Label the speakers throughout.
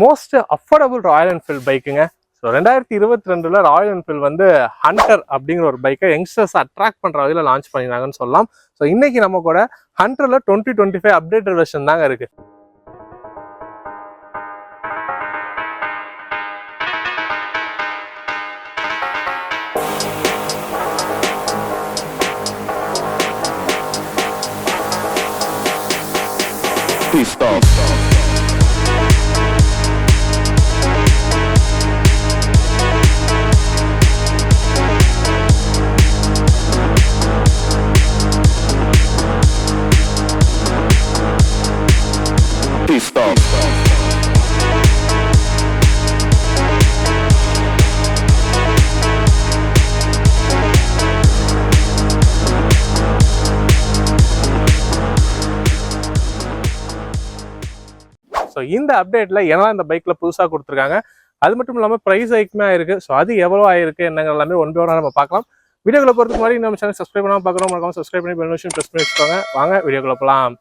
Speaker 1: Most affordable Royal Enfield பைக்குங்க. So 2022 Royal Enfield வந்து Hunter அப்படிங்கிற ஒரு பைக்கை யங்ஸ்டர்ஸ் அட்ராக்ட் பண்ணுற வகையில் லான்ச் பண்ணியிருந்தாங்கன்னு சொல்லலாம். ஸோ இன்னைக்கு நம்ம கூட ஹண்டரில் 2025 அப்டேட்டட் வெர்ஷன் தாங்க இருக்கு.
Speaker 2: Please stop. Please stop.
Speaker 1: So இந்த அப்டேட்ல ஏன்னா இந்த பைக்ல புதுசாக கொடுத்துருக்காங்க, அது மட்டும் இல்லாமல் ப்ரைஸ் ஹைக்குமே ஆயிருக்கு. ஸோ அது எவ்வளோ ஆயிருக்கு என்னங்க எல்லாமே ஒன் பை ஒன்னா நம்ம பார்க்கலாம். வீடியோக்குள்ள போகிறதுக்கு முன்னாடி நம்ம சேனல் சப்ஸ்கிரைப் பண்ணாமல் பார்க்குறோம், மறக்காம சப்ஸ்கிரைப் பண்ணி பெல் நோட்டிஃபிகேஷன் ப்ரெஸ் பண்ணி வச்சுக்கோங்க. வாங்க வீடியோக்குள்ள போகலாம்.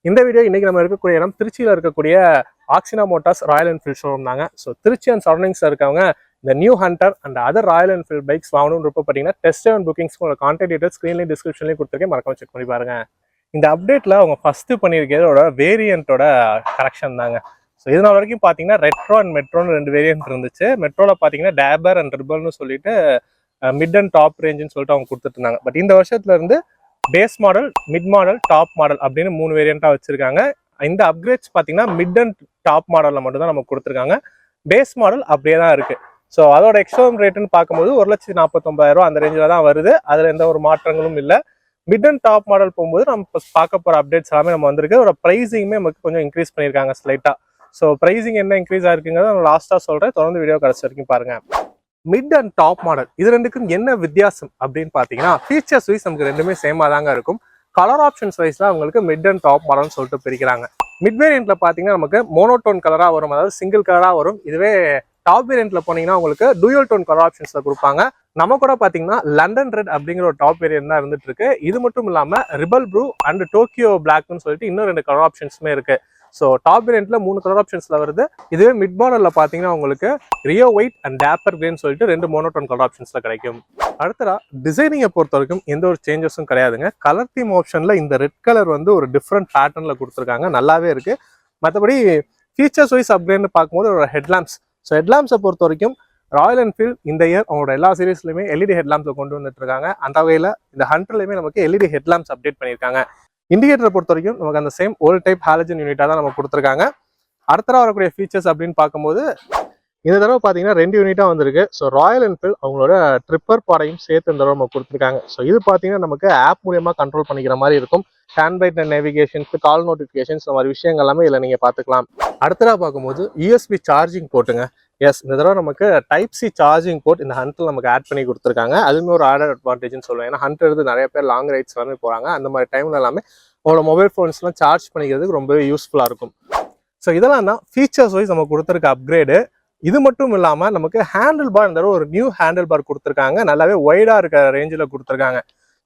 Speaker 1: இந்த வீடியோ இன்னைக்கு நம்ம இருக்கக்கூடிய இடம் திருச்சியில் இருக்கக்கூடிய Axina Motors Royal Enfield showroom தாங்க. ஸோ திருச்சி அண்ட் சரௌண்டிங்ஸில் இருக்கவங்க இந்த new Hunter and other Royal Enfield bikes வாங்கணும்னு பார்த்தீங்கன்னா டெஸ்ட் அண்ட் புக்கிங்ஸ்க்கு உங்களோட கான்டாக்ட் டீடைல்ஸ் ஸ்க்ரீன்லேயும் டிஸ்கிரிப்ஷன்லேயும் கொடுத்துருக்கேன், மறக்காம செக் பண்ணி பாருங்க. இந்த அப்டேட்டில் அவங்க ஃபஸ்ட்டு பண்ணியிருக்கிறதோட வேரியண்ட்டோட கரெக்ஷன் தாங்க. ஸோ இதனால் வரைக்கும் பார்த்தீங்கன்னா ரெட்ரோ அண்ட் மெட்ரோன்னு 2 வேரியன்ட் இருந்துச்சு. மெட்ரோவில் பார்த்தீங்கன்னா டேபர் அண்ட் ரிபல்னு சொல்லிட்டு மிட் அண்ட் டாப் ரேஞ்சுன்னு சொல்லிட்டு அவங்க கொடுத்துட்டு இருந்தாங்க. பட் இந்த வருஷத்துல இருந்து base model, mid model, top model அப்படின்னு 3 வேரியண்ட்டாக வச்சிருக்காங்க. இந்த அப்கிரேட்ஸ் பார்த்தீங்கன்னா மிட் அண்ட் டாப் மாடலில் மட்டும் தான் நமக்கு கொடுத்துருக்காங்க. பேஸ் மாடல் அப்படியே தான் இருக்குது. ஸோ அதோட எக்ஸ்ஷோரூம் ரேட்டுன்னு பார்க்கும்போது 1,49,000 அந்த ரேஞ்சில் தான் வருது. அதில் எந்த ஒரு மாற்றங்களும் இல்லை. மிட் அண்ட் டாப் மாடல் போகும்போது நம்ம பார்க்க போகிற அப்டேட்ஸ் எல்லாமே நம்ம வந்திருக்கு. ஒரு ப்ரைஸிங்குமே நமக்கு கொஞ்சம் இன்க்ரீஸ் பண்ணியிருக்காங்க ஸ்லைட்டாக. ஸோ ப்ரைஸிங் என்ன இன்க்ரீஸ் ஆயிருக்குங்கிறத நான் லாஸ்ட்டாக சொல்கிறேன், தொடர்ந்து வீடியோ கடைசி வரைக்கும் பாருங்கள். மிட் அண்ட் டாப் மாடல் இது ரெண்டுக்கும் என்ன வித்தியாசம் அப்படின்னு பார்த்தீங்கன்னா, ஃபீச்சர்ஸ் வைஸ் நமக்கு ரெண்டுமே சேமாக தாங்க இருக்கும். கலர் ஆப்ஷன்ஸ் வைஸ்லாம் அவங்களுக்கு மிட் அண்ட் டாப் மாடல்னு சொல்லிட்டு பிரிக்கிறாங்க. மிட் வேரியண்ட்ல பார்த்தீங்கன்னா நமக்கு மோனோடோன் கலராக வரும், அதாவது சிங்கிள் கலராக வரும். இதுவே டாப் வேரியண்ட்ல போனீங்கன்னா உங்களுக்கு டூயல் டோன் கலர் ஆப்ஷன்ஸ்ல கொடுப்பாங்க. நம்ம கூட பார்த்தீங்கன்னா லண்டன் ரெட் அப்படிங்கிற ஒரு டாப் வேரியன்ட் தான் இருந்துட்டு இருக்கு. இது மட்டும் இல்லாமல் ரிபல் ப்ளூ அண்ட் டோக்கியோ பிளாக்னு சொல்லிட்டு இன்னும் 2 கலர் ஆப்ஷன்ஸுமே இருக்கு. ஸோ டாப் வேரியண்ட்ல 3 கலர் ஆப்ஷன்ஸ்ல வருது. இதுவே மிட் மாடல்ல பார்த்தீங்கன்னா உங்களுக்கு ரியோ ஒயிட் அண்ட் டேப்பர் கிரேன்னு சொல்லிட்டு 2 மோனோடோன் கலர் ஆப்ஷன்ஸ்ல கிடைக்கும். அடுத்ததா டிசைனிங்கை பொறுத்த வரைக்கும் எந்த ஒரு சேஞ்சஸும் கிடையாதுங்க. கலர் தீம் ஆப்ஷன்ல இந்த ரெட் கலர் வந்து ஒரு டிஃப்ரெண்ட் பேட்டர்ன்ல கொடுத்துருக்காங்க, நல்லாவே இருக்கு. மற்றபடி ஃபீச்சர்ஸ் வைஸ் அப்கிரேட்னு பார்க்கும்போது ஒரு ஹெட்லாம்ப்ஸ். ஸோ ஹெட்லாம்ப்ஸை பொறுத்த வரைக்கும் ராயல் என்ஃபீல்ட் இந்த இயர் அவங்களோட எல்லா சீரீஸ்லையுமே எல்இடி ஹெட்லாம்ப்ஸை கொண்டு வந்துட்டு இருக்காங்க. அந்த வகையில் இந்த ஹண்டர்லையுமே நமக்கு எல்இடி ஹெட்லாம்ப்ஸ் அப்டேட் பண்ணியிருக்காங்க. இண்டிகேட்டரை பொறுத்த வரைக்கும் நமக்கு அந்த சேம் ஓல்ட் டைப் ஹாலஜன் யூனிட்டாக தான் நமக்கு கொடுத்துருக்காங்க. அடுத்த வரக்கூடிய ஃபீச்சர்ஸ் அப்படின்னு பார்க்கும்போது இந்த தடவை பார்த்தீங்கன்னா 2 யூனிட்டாக வந்திருக்கு. ஸோ ராயல் என்ஃபீல்ட் அவங்களோட ட்ரிப்பர் பாடையும் சேர்த்து இந்த தடவை நமக்கு கொடுத்துருக்காங்க. ஸோ இது பார்த்தீங்கன்னா நமக்கு ஆப் மூலியமாக கண்ட்ரோல் பண்ணிக்கிற மாதிரி இருக்கும். Hand byte and navigations, call notifications, இந்த மாதிரி விஷயங்கள் எல்லாமே இதில் நீங்கள் பார்த்துக்கலாம். அடுத்ததாக பார்க்கும்போது யூஎஸ்பி சார்ஜிங் போட்டுங்க. எஸ், இந்த தடவை நமக்கு டைப் சி சார்ஜிங் போர்ட் இந்த ஹண்டரில் நமக்கு ஆட் பண்ணி கொடுத்துருக்காங்க. அதுவுமே ஒரு ஆடட் அட்வான்டேஜ்னு சொல்லுவேன். ஏன்னா ஹண்டர் எடுத்து நிறைய பேர் லாங் ரைட்ஸ் எல்லாமே போகிறாங்க. அந்த மாதிரி டைம்ல எல்லாமே உங்களோட மொபைல் ஃபோன்ஸ்லாம் சார்ஜ் பண்ணிக்கிறதுக்கு ரொம்பவே யூஸ்ஃபுல்லாக இருக்கும். ஸோ இதெல்லாம் தான் ஃபீச்சர்ஸ் வைஸ் நம்ம கொடுத்துருக்க அப்கிரேடு. இது மட்டும் இல்லாமல் நமக்கு ஹேண்டில் பார் இந்த தடவை ஒரு நியூ ஹேண்டில் பார் கொடுத்துருக்காங்க. நல்லாவே ஒய்டாக இருக்க ரேஞ்சில் கொடுத்துருக்காங்க.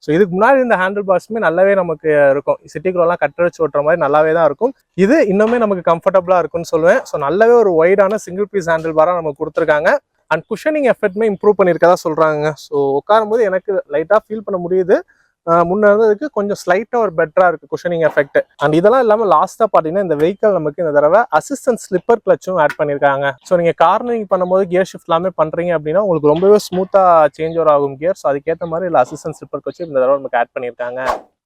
Speaker 1: ஸோ இதுக்கு முன்னாடி இந்த ஹேண்டில் பார்ஸுமே நல்லாவே நமக்கு இருக்கும். சிட்டிக்குள்ளலாம் கட்டடிச்சு ஓட்டுற மாதிரி நல்லாவே தான் இருக்கும். இது இன்னுமே நமக்கு கம்ஃபர்டபுளாக இருக்கும்னு சொல்லுவேன். ஸோ நல்லாவே ஒரு ஒய்டான சிங்கிள் பீஸ் ஹேண்டில் பாராக நமக்கு கொடுத்துருக்காங்க. அண்ட் குஷனிங் எஃபெக்ட்மே இம்ப்ரூவ் பண்ணியிருக்கதா சொல்கிறாங்க. ஸோ உட்காரும்போது எனக்கு லைட்டாக ஃபீல் பண்ண முடியுது. முன்னே இருந்ததுக்கு கொஞ்சம் ஸ்லைட்டாக ஒரு பெட்டராக இருக்குது குஷனிங் எஃபெக்ட். அண்ட் இதெல்லாம் இல்லாமல் லாஸ்ட்டாக பார்த்தீங்கன்னா இந்த வெஹிக்கல் நமக்கு இந்த தடவை அசிஸ்டன்ட் ஸ்லிப்பர் கிளச்சும் ஆட் பண்ணியிருக்காங்க. ஸோ நீங்கள் கார்னரிங் பண்ணும்போது கியர் ஷிஃப்ட் எல்லாமே பண்ணுறீங்க அப்படின்னா உங்களுக்கு ரொம்பவே ஸ்மூத்தாக சேஞ்ச் ஓவர் ஆகும் கியர். ஸோ அதுக்கேற்ற மாதிரி இல்லை அசிஸ்டன்ட் ஸ்லிப்பர் கிளச்சும் இந்த தடவை நமக்கு ஆட் பண்ணியிருக்காங்க.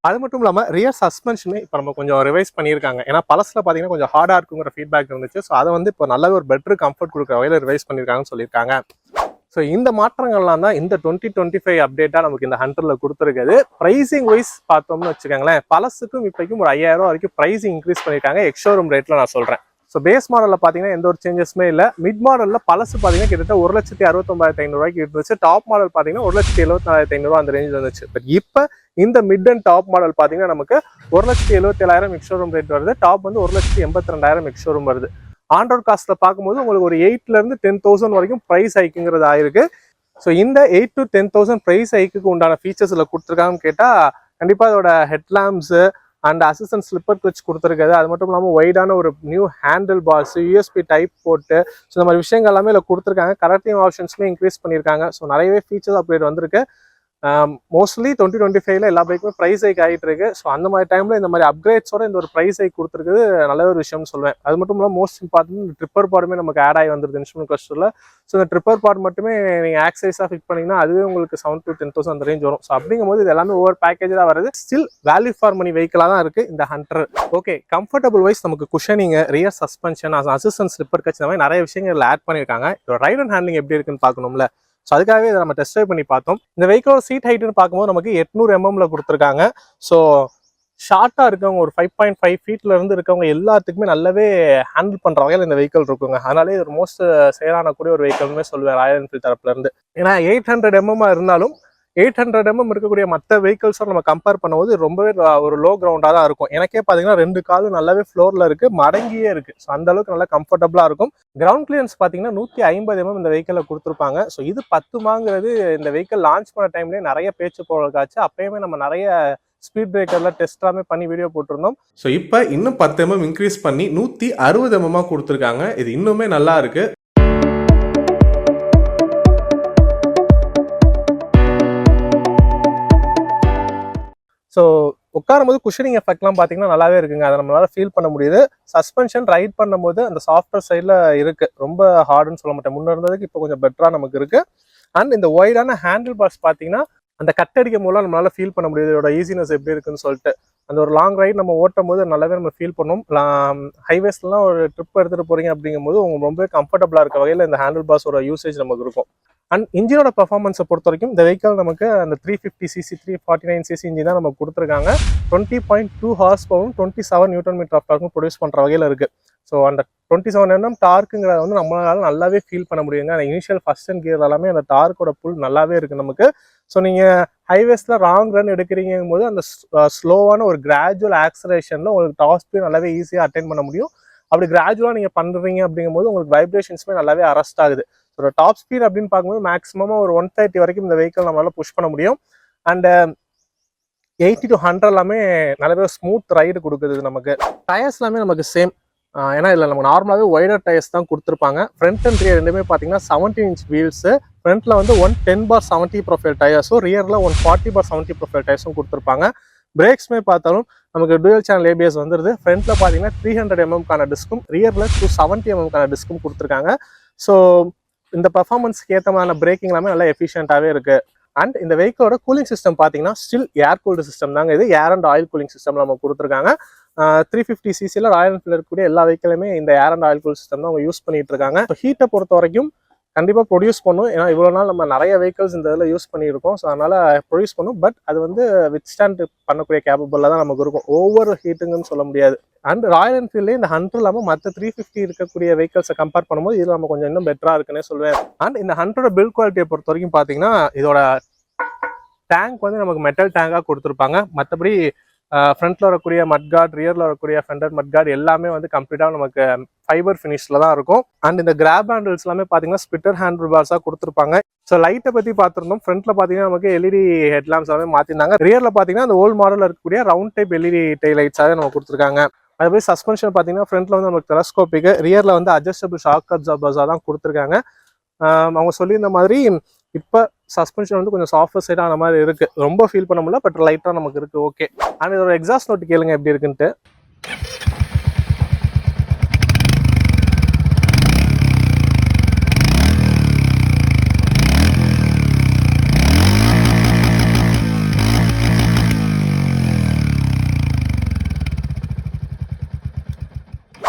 Speaker 1: அது மட்டும் இல்லாமல் ரியர் சஸ்பென்ஷனே இப்போ நம்ம கொஞ்சம் ரிவைஸ் பண்ணியிருக்காங்க. ஏன்னா பழசில் பார்த்தீங்கன்னா கொஞ்சம் ஹார்டாக இருக்குங்கிற ஃபீட்பேக் இருந்துச்சு. ஸோ அதை வந்து இப்போ நல்லாவே ஒரு பெட்டர் கம்ஃபர்ட் கொடுக்குற வகையில் ரிவைஸ் பண்ணியிருக்காங்கன்னு சொல்லியிருக்காங்க. ஸோ இந்த மாற்றங்கள்லாம் தான் இந்த 2025 அப்டேட்டாக நமக்கு இந்த ஹண்டரில் கொடுத்துருக்குது. ப்ரைஸிங் வைஸ் பார்த்தோம்னு வச்சுக்கோங்களேன், பழசுக்கும் இப்போக்கும் ஒரு 5,000 வரைக்கும் ப்ரைஸிங் இன்க்ரீஸ் பண்ணியிருக்காங்க. எக்ஸ்ஷோரூம் ரேட்டில் நான் சொல்கிறேன். ஸோ பேஸ் மாடலில் பார்த்தீங்கன்னா எந்த ஒரு சேஞ்சஸுமே இல்லை. மிட் மாடலில் பழசு பார்த்தீங்கன்னா கிட்டத்தட்ட 1,69,500 இருந்துச்சு. டாப் மாடல் பார்த்தீங்கன்னா 1,74,500 அந்த ரேஞ்சில் இருந்துச்சு. பட் இப்போ இந்த மிட் அண்ட் டாப் மாடல் பார்த்தீங்கன்னா நமக்கு 1,77,000 எக்ஸ்ஷோரூம் ரேட் வருது. டாப் வந்து 1,82,000 எக்ஸ்ஷோரூம் வருது. ஆன்-ரோட் காஸ்ட்ல பார்க்கும்போது உங்களுக்கு ஒரு 8,000 இருந்து 10,000 வரைக்கும் ப்ரைஸ் ஹைக்குங்கிறது ஆயிருக்கு. ஸோ இந்த 8,000 to 10,000 ப்ரைஸ் ஹைக்கு உண்டான ஃபீச்சர்ஸ்ல கொடுத்துருக்காங்கன்னு கேட்டால் கண்டிப்பாக அதோட headlamps and assistant slipper clutch கொடுத்துருக்காது. அது மட்டும் இல்லாமல் ஒய்டான ஒரு new handle bars, USB type போட்டு, ஸோ இந்த மாதிரி விஷயங்கள் எல்லாமே இதில் கொடுத்துருக்காங்க. கலர்டிங் ஆப்ஷன்ஸுமே இன்க்ரீஸ் பண்ணியிருக்காங்க. ஸோ நிறையவே ஃபீச்சர்ஸ் அப்டேட் வந்திருக்கு. மோஸ்ட்லி 2025 எல்லா பைக்குமே ப்ரைஸ் ஹைக் ஆகிட்டு இருக்கு. ஸோ அந்த மாதிரி டைமில் இந்த மாதிரி அப்கிரேட்ஸோட இந்த ஒரு ப்ரைஸ் ஹைக் கொடுத்துருக்குது நல்ல ஒரு விஷயம்னு சொல்லுவேன். அது மட்டும் இல்லாமல் மோஸ்ட் இம்பார்ட்டன்ட் இந்த ட்ரிப்பர் பாடுமே நமக்கு ஆட் ஆகி வந்துருது இன்ஸ்ட்ருமெண்ட் கிளஸ்டரில். ஸோ இந்த ட்ரிப்பர் பாட் மட்டுமே நீங்கள் ஆக்சைஸாக ஃபிட் பண்ணிங்கன்னா அதுவே உங்களுக்கு 7,000 to 10,000 அந்த ரேஞ்ச் வரும். ஸோ அப்படிங்கும்போது இது எல்லாமே ஒவ்வொரு பேக்கேஜாக வருது. ஸ்டில் வேல்யூ ஃபார் மணி வெஹிக்கிளாக தான் இருக்குது இந்த ஹண்டர். ஓகே, கம்ஃபர்டபுள் வைஸ் நமக்கு cushioning, rear suspension, assistant slipper Kutch இந்த மாதிரி நிறைய விஷயங்கள் ஆட் பண்ணியிருக்காங்க. இதோட ரைட் அண்ட் ஹேண்ட்லிங் எப்படி இருக்குன்னு பார்க்கணும்ல. ஸோ அதுக்காகவே இதை நம்ம டெஸ்ட் ட்ரைவ் பண்ணி பார்த்தோம். இந்த வெஹிக்கிளோட சீட் ஹைட்டுன்னு பார்க்கும்போது நமக்கு 800 mm கொடுத்துருக்காங்க. ஸோ ஷார்ட்டாக இருக்கவங்க ஒரு 5.5 feet இருந்து இருக்கவங்க எல்லாத்துக்குமே நல்லாவே ஹேண்டில் பண்ணுற வகையில் இந்த வெஹிக்கிள் இருக்குங்க. அதனாலே இது ஒரு மோஸ்ட் சேலானக்கூடிய ஒரு வெஹிக்கிள்னு சொல்லுவேன் ராயல் என்ஃபீல்ட் தரப்புலேருந்து. ஏன்னா 800 mm இருந்தாலும் 800 mm இருக்கக்கூடிய மற்ற வெஹிக்கிள்ஸை நம்ம கம்பேர் பண்ணும்போது ரொம்பவே ஒரு லோ கிரவுண்டாக தான் இருக்கும். எனக்கே பார்த்தீங்கன்னா 2 காலும் நல்லாவே ஃப்ளோரில் இருக்குது, மடங்கியே இருக்குது. ஸோ அந்த அளவுக்கு நல்லா கம்ஃபர்டபுளாக இருக்கும். கிரவுண்ட் கிளியரன்ஸ் பார்த்தீங்கன்னா 150 mm இந்த வெஹிக்கிளில் கொடுத்துருப்பாங்க. ஸோ இது 10 இந்த வெஹிக்கிள் லான்ச் பண்ண டைம்லேயே நிறைய பேச்சு போகிறதுக்காச்சு. அப்பயுமே நம்ம நிறைய ஸ்பீட் பிரேக்கர்ல டெஸ்ட் எல்லாமே பண்ணி வீடியோ போட்டிருந்தோம். ஸோ இப்போ இன்னும் 10 mm இன்க்ரீஸ் பண்ணி 160 mm கொடுத்துருக்காங்க. இது இன்னுமே நல்லா இருக்கு. ஸோ உட்காரும்போது குஷனிங் எஃபெக்ட்லாம் பார்த்தீங்கன்னா நல்லாவே இருக்குங்க. அதை நம்மளால ஃபீல் பண்ண முடியுது. சஸ்பென்ஷன் ரைட் பண்ணும்போது அந்த சாஃப்ட்வேர் சைடில் இருக்கு, ரொம்ப ஹார்டுன்னு சொல்ல மாட்டேன். முன்னே இருந்ததுக்கு இப்போ கொஞ்சம் பெட்டராக நமக்கு இருக்கு. அண்ட் இந்த ஒய்டான ஹேண்டில் பார்ஸ் பார்த்தீங்கன்னா அந்த கட்டடிக்கும் மூலம் நம்மளால ஃபீல் பண்ண முடியுது இதோட ஈஸினஸ் எப்படி இருக்குன்னு சொல்லிட்டு. அந்த ஒரு லாங் ரைட் நம்ம ஓட்டும் போது நல்லாவே நம்ம ஃபீல் பண்ணோம். ஹைவேஸ்லாம் ஒரு ட்ரிப் எடுத்துகிட்டு போறீங்க அப்படிங்கும்போது உங்களுக்கு ரொம்பவே கம்ஃபர்டபுளாக இருக்க வகையில் இந்த ஹேண்டில் பார்ஸோட யூசேஜ் நமக்கு இருக்கும். அண்ட் இன்ஜினோட பர்ஃபார்மன்ஸை பொறுத்த வரைக்கும் இந்த வெஹிக்கிள் நமக்கு அந்த 350cc 349cc இன்ஜின் தான் நமக்கு கொடுத்துருக்காங்க. 20.2 ஹார்ஸ் பவரும் 27 Nm ஆஃப் டார்க்கும் ப்ரொடியூஸ் பண்ணுற வகையில் இருக்குது. ஸோ அந்த 27 Nm டார்க்குங்கிறத வந்து நம்மளால நல்லாவே ஃபீல் பண்ண முடியுங்க. அந்த இனிஷியல் ஃபர்ஸ்ட் அண்ட் கியர் எல்லாமே அந்த டார்க்கோட புல் நல்லாவே இருக்குது நமக்கு. ஸோ நீங்கள் ஹைவேஸில் ராங் ரன் எடுக்கிறீங்கும் போது அந்த ஸ்லோவான ஒரு கிராஜுவல் ஆக்சலேஷனில் உங்களுக்கு டாப் ஸ்பீட் நல்லாவே ஈஸியாக அட்டைன் பண்ண முடியும். அப்படி கிராஜுவலாக நீங்கள் பண்ணுறீங்க அப்படிங்கும்போது உங்களுக்கு வைப்ரேஷன்ஸுமே நல்லாவே அரெஸ்ட் ஆகுது. ஸோ டாப் ஸ்பீட் அப்படின்னு பார்க்கும்போது மேக்ஸிமமாக ஒரு 130 வரைக்கும் இந்த வெஹிக்கிள் நம்மளால புஷ் பண்ண முடியும். அண்ட் 80 to 100 எல்லாமே நல்லாவே ஸ்மூத் ரைடு கொடுக்குது நமக்கு. டயர்ஸ் எல்லாமே நமக்கு சேம். ஏன்னா இதில் நம்ம நார்மலாகவே ஒய்டர் டயர்ஸ் தான் கொடுத்துருப்பாங்க. ஃப்ரண்ட் அண்ட் ரியர் ரெண்டுமே பார்த்தீங்கன்னா 17 inch வீல்ஸு. ஃப்ரண்ட்டில் வந்து 110/70 ப்ரொஃபைல் டயர்ஸும், ரியரில் 140/70 ப்ரொஃபைல் டயர்ஸும் கொடுத்துருப்பாங்க. பிரேக்ஸ்மே பார்த்தாலும் நமக்கு டூயல் சேனல் ABS வந்துடுது. ஃப்ரண்ட்டில் பார்த்தீங்கன்னா 300 mm டிஸ்க்கும், ரியரில் 270 mm டிஸ்க்கும் கொடுத்துருக்காங்க. ஸோ இந்த பர்ஃபார்மன்ஸ்க்கு ஏற்ற மாதிரி பிரேக்கிங் எல்லாமே நல்லா எஃபிஷியன்ட்டாகவே இருக்குது. அண்ட் இந்த வெஹிக்கிளோட கூலிங் சிஸ்டம் பார்த்தீங்கன்னா ஸ்டில் ஏர் கூல்டு சிஸ்டம் தாங்க. இது ஏர் அண்ட் ஆயில் கூலிங் சிஸ்டம் நம்ம கொடுத்துருக்காங்க. 350cc ராயல் என்ஃபீல்டில் இருக்கக்கூடிய எல்லா வெஹிக்கிளுமே இந்த ஏர் அண்ட் ஆயில் கூல் சிஸ்டம் தான் அவங்க யூஸ் பண்ணிட்டு இருக்காங்க. ஸோ ஹீட்டை பொறுத்த வரைக்கும் கண்டிப்பாக ப்ரொடியூஸ் பண்ணும். ஏன்னா இவ்வளோ நாள் நம்ம நிறைய வெஹிக்கிள்ஸ் இந்த இதில் யூஸ் பண்ணியிருக்கோம். ஸோ அதனால் ப்ரொடியூஸ் பண்ணும். பட் அது வந்து வித்ஸ்டாண்ட் பண்ணக்கூடிய கேப்பபிளாக தான் நமக்கு இருக்கும். ஓவர் ஹீட்டுங்கன்னு சொல்ல முடியாது. அண்ட் ராயல் என்ஃபீல்ட்லேயே இந்த 100 இல்லாமல் மற்ற 350 இருக்கக்கூடிய வெஹிக்கிள்ஸை கம்பேர் பண்ணும்போது இதில் நம்ம கொஞ்சம் இன்னும் பெட்டராக இருக்குன்னே சொல்லுவேன். அண்ட் இந்த 100 பில்ட் குவாலிட்டியை பொறுத்த வரைக்கும் பார்த்தீங்கன்னா இதோட டேங்க் வந்து நமக்கு மெட்டல் டேங்காக கொடுத்துருப்பாங்க. மற்றபடி ஃப்ரண்ட்டில் வரக்கூடிய மட்கார்ட், ரியரில் வரக்கூடிய ஃபெண்டர் மட்கார்ட் எல்லாமே வந்து கம்ப்ளீட்டாக நமக்கு ஃபைபர் ஃபினிஷில் தான் இருக்கும். அண்ட் இந்த கிராப் ஹேண்டில்ஸ் எல்லாமே பார்த்தீங்கன்னா ஸ்பிட்டர் ஹேண்டில் பார்ஸாக கொடுத்துருப்பாங்க. ஸோ லைட்டை பற்றி பார்த்துருந்தோம். ஃப்ரண்ட்டில் பார்த்தீங்கன்னா நமக்கு LED ஹெட்லாம்ஸ் எல்லாமே மாற்றிருந்தாங்க. ரியரில் பார்த்தீங்கன்னா அந்த ஓல்டு மாடலில் இருக்கக்கூடிய ரவுண்ட் டைப் LED டெய்ல் லைட்ஸாகவே நம்ம கொடுத்துருக்காங்க. அதுபோய் சஸ்பென்ஷன் பார்த்தீங்கன்னா ஃப்ரண்ட்டில் வந்து நமக்கு டெலஸ்கோப்பிக்கு, ரியரில் வந்து அட்ஜஸ்டபிள் ஷாக் அப்சார்பர்ஸாக தான் கொடுத்துருக்காங்க. அவங்க சொல்லியிருந்த மாதிரி இப்போ சஸ்பென்ஷன் வந்து கொஞ்சம் சாஃப்ட் சைடான மாதிரி இருக்குது. ரொம்ப ஃபீல் பண்ண முடியல, பட் லைட்டாக நமக்கு இருக்குது. ஓகே. அண்ட் இதோட எக்ஸாஸ்ட் நோட்டு கேளுங்க எப்படி இருக்குன்ட்டு.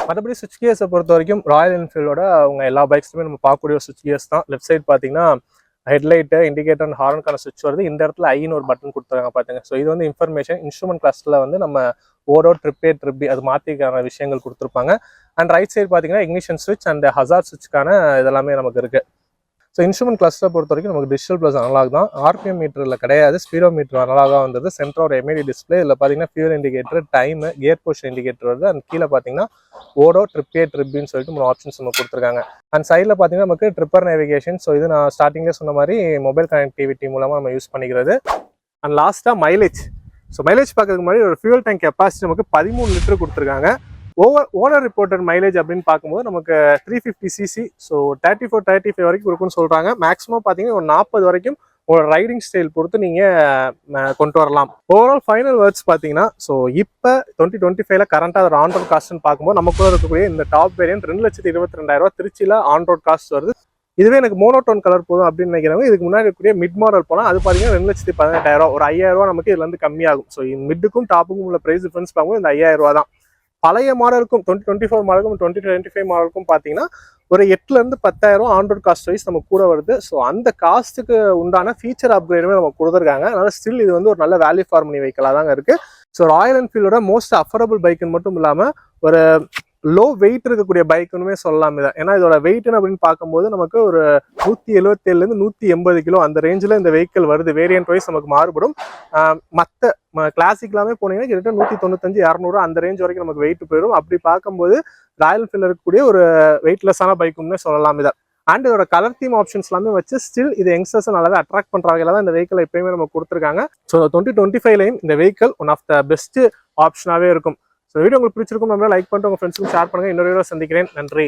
Speaker 1: மற்றபடி சுவிட்ச் கியர்ஸை பொறுத்த வரைக்கும் ராயல் என்ஃபீல்டோட அவங்க எல்லா பைக்ஸுமே நம்ம பார்க்கக்கூடிய சுவிட்ச் கியர்ஸ் தான். லெஃப்ட் சைட் பார்த்தீங்கன்னா ஹெட்லைட்டு, இண்டிகேட்டர் அண்ட் ஹார்னுக்கான சுவிட்ச் வருது. இந்த இடத்துல ஐன்னு ஒரு பட்டன் கொடுத்துருக்காங்க பார்த்துங்க. ஸோ இது வந்து இன்ஃபர்மேஷன் இன்ஸ்ட்ருமெண்ட் கிளஸ்டரில் வந்து நம்ம ஓடோ ட்ரிப் A ட்ரிப் B அது மாற்றிக்கான விஷயங்கள் கொடுத்துருப்பாங்க. அண்ட் ரைட் சைடு பார்த்தீங்கன்னா இக்னிஷன் சுவிட்ச் அண்ட் ஹசார்ட் சுவிட்சுக்கான இதெல்லாமே நமக்கு இருக்குது. ஸோ இன்ஸ்ட்ருமெண்ட் கிளஸ்டரை பொறுத்த வரைக்கும் நமக்கு டிஜிட்டல் ப்ளஸ் அனலாக் தான். RPM மீட்டரில் கிடையாது, ஸ்பீடோ மீட்டர் அனலாகாக வந்தது. சென்டர் ஒரு MED டிஸ்பிளே. இதில் பார்த்தீங்கன்னா fuel indicator, time, gear position indicator வருது. அண்ட் கீழே பார்த்தீங்கன்னா ஓடோ ட்ரிப் A ட்ரிப் Bன்னு சொல்லிட்டு 3 ஆப்ஷன்ஸ் நம்ம கொடுத்துருக்காங்க. அண்ட் சைடில் பார்த்தீங்கன்னா நமக்கு ட்ரிப்பர் நேவிகேஷன். ஸோ இது நான் ஸ்டார்டிங்லேயே சொன்ன மாதிரி மொபைல் கனெக்டிவிட்டி மூலமாக நம்ம யூஸ் பண்ணிக்கிறது. அண்ட் லாஸ்ட்டாக மைலேஜ். ஸோ மைலேஜ் பார்க்கறதுக்கு முன்னாடி ஒரு ஃபியூல் டேங்க் கெப்பாசிட்டி நமக்கு 13 லிட்டர் கொடுத்துருக்காங்க. ஓனர் ரிப்போர்ட்டட் மைலேஜ் அப்படின்னு பார்க்கும்போது நமக்கு 350 சிசி, ஸோ 34-35 வரைக்கும் இருக்குன்னு சொல்றாங்க. மேக்ஸிமம் பார்த்தீங்கன்னா ஒரு 40 வரைக்கும் உங்களோட ரைடிங் ஸ்டைல் பொறுத்து நீங்கள் கொண்டு வரலாம். ஓவரால் ஃபைனல் வேர்ட்ஸ் பார்த்தீங்கன்னா, ஸோ இப்போ 2025ல கரண்டாக அதோட ஆன் ரோட் காஸ்ட்னு பார்க்கும்போது நமக்குள்ள இருக்கக்கூடிய இந்த டாப் வேரியன்ட் 2,22,000 திருச்சியில் ஆன் ரோட் காஸ்ட் வருது. இதுவே எனக்கு மோனோடோன் கலர் போதும் அப்படின்னு நினைக்கிறவங்க இதுக்கு முன்னாடி இருக்கக்கூடிய மிட் மாடல் போனால் அது பார்த்தீங்கன்னா 2,18,000, ஒரு 5,000 நமக்கு இதுல இருந்து கம்மியாகும். ஸோ மிட்டுக்கும் டாப்புக்கும் உள்ள பிரைஸ் டிஃபரன்ஸ் பார்க்கும்போது இந்த 5,000 தான். பழைய மாடலுக்கும் 2024 மாடலுக்கும் 2025 மாடலுக்கும் பார்த்தீங்கன்னா ஒரு 8,000 10,000 ஆன் ரோட் காஸ்ட் வைஸ் நமக்கு கூட வருது. ஸோ அந்த காஸ்ட்டுக்கு உண்டான ஃபீச்சர் அப்கிரேடுமே நமக்கு கொடுத்துருக்காங்க. அதனால ஸ்டில் இது வந்து ஒரு நல்ல வேல்யூ ஃபார் மணி வெஹிக்கலாக தாங்க இருக்கு. ஸோ ராயல் என்ஃபீல்டோட மோஸ்ட் அஃபோர்டபுள் பைக்குன்னு மட்டும் இல்லாமல் ஒரு லோ வெயிட் இருக்கக்கூடிய பைக்குன்னு சொல்லலாம் இதை. ஏன்னா இதோட வெயிட்னு அப்படின்னு பார்க்கும்போது நமக்கு ஒரு 177 180 கிலோ அந்த ரேஞ்சில் இந்த வெஹிக்கிள் வருது. வேரியன்ட் வைஸ் நமக்கு மாறுபடும். மற்ற கிளாசிக்லாமே போனீங்கன்னா கிட்டத்தட்ட 195 200 அந்த ரேஞ்ச் வரைக்கும் நமக்கு வெயிட் போயிடும். அப்படி பார்க்கும்போது ராயல் என்ஃபீல்டில் இருக்கக்கூடிய ஒரு வெயிட்லெஸ்ஸான பைக்குன்னு சொல்லலாம் இதை. அண்ட் இதோட கலர் தீம் ஆப்ஷன்ஸ் எல்லாமே வச்சு ஸ்டில் இது யங்ஸ்டர்ஸ் நல்லாவே அட்ராக்ட் பண்ற வகையில தான் இந்த வெஹிக்கிள் எப்பயுமே நம்ம கொடுத்துருக்காங்க. ஸோ 2025லையும் இந்த vehicle one of the best ஆப்ஷனாகவே இருக்கும். ஸோ வீடியோ உங்களுக்கு பிடிச்சிருக்கும், நம்ம லைக் பண்ணிட்டு உங்க ஃப்ரெண்ட்ஸுக்கும் ஷேர் பண்ணுங்க. இன்னொரு வீடியோ சந்திக்கிறேன். நன்றி.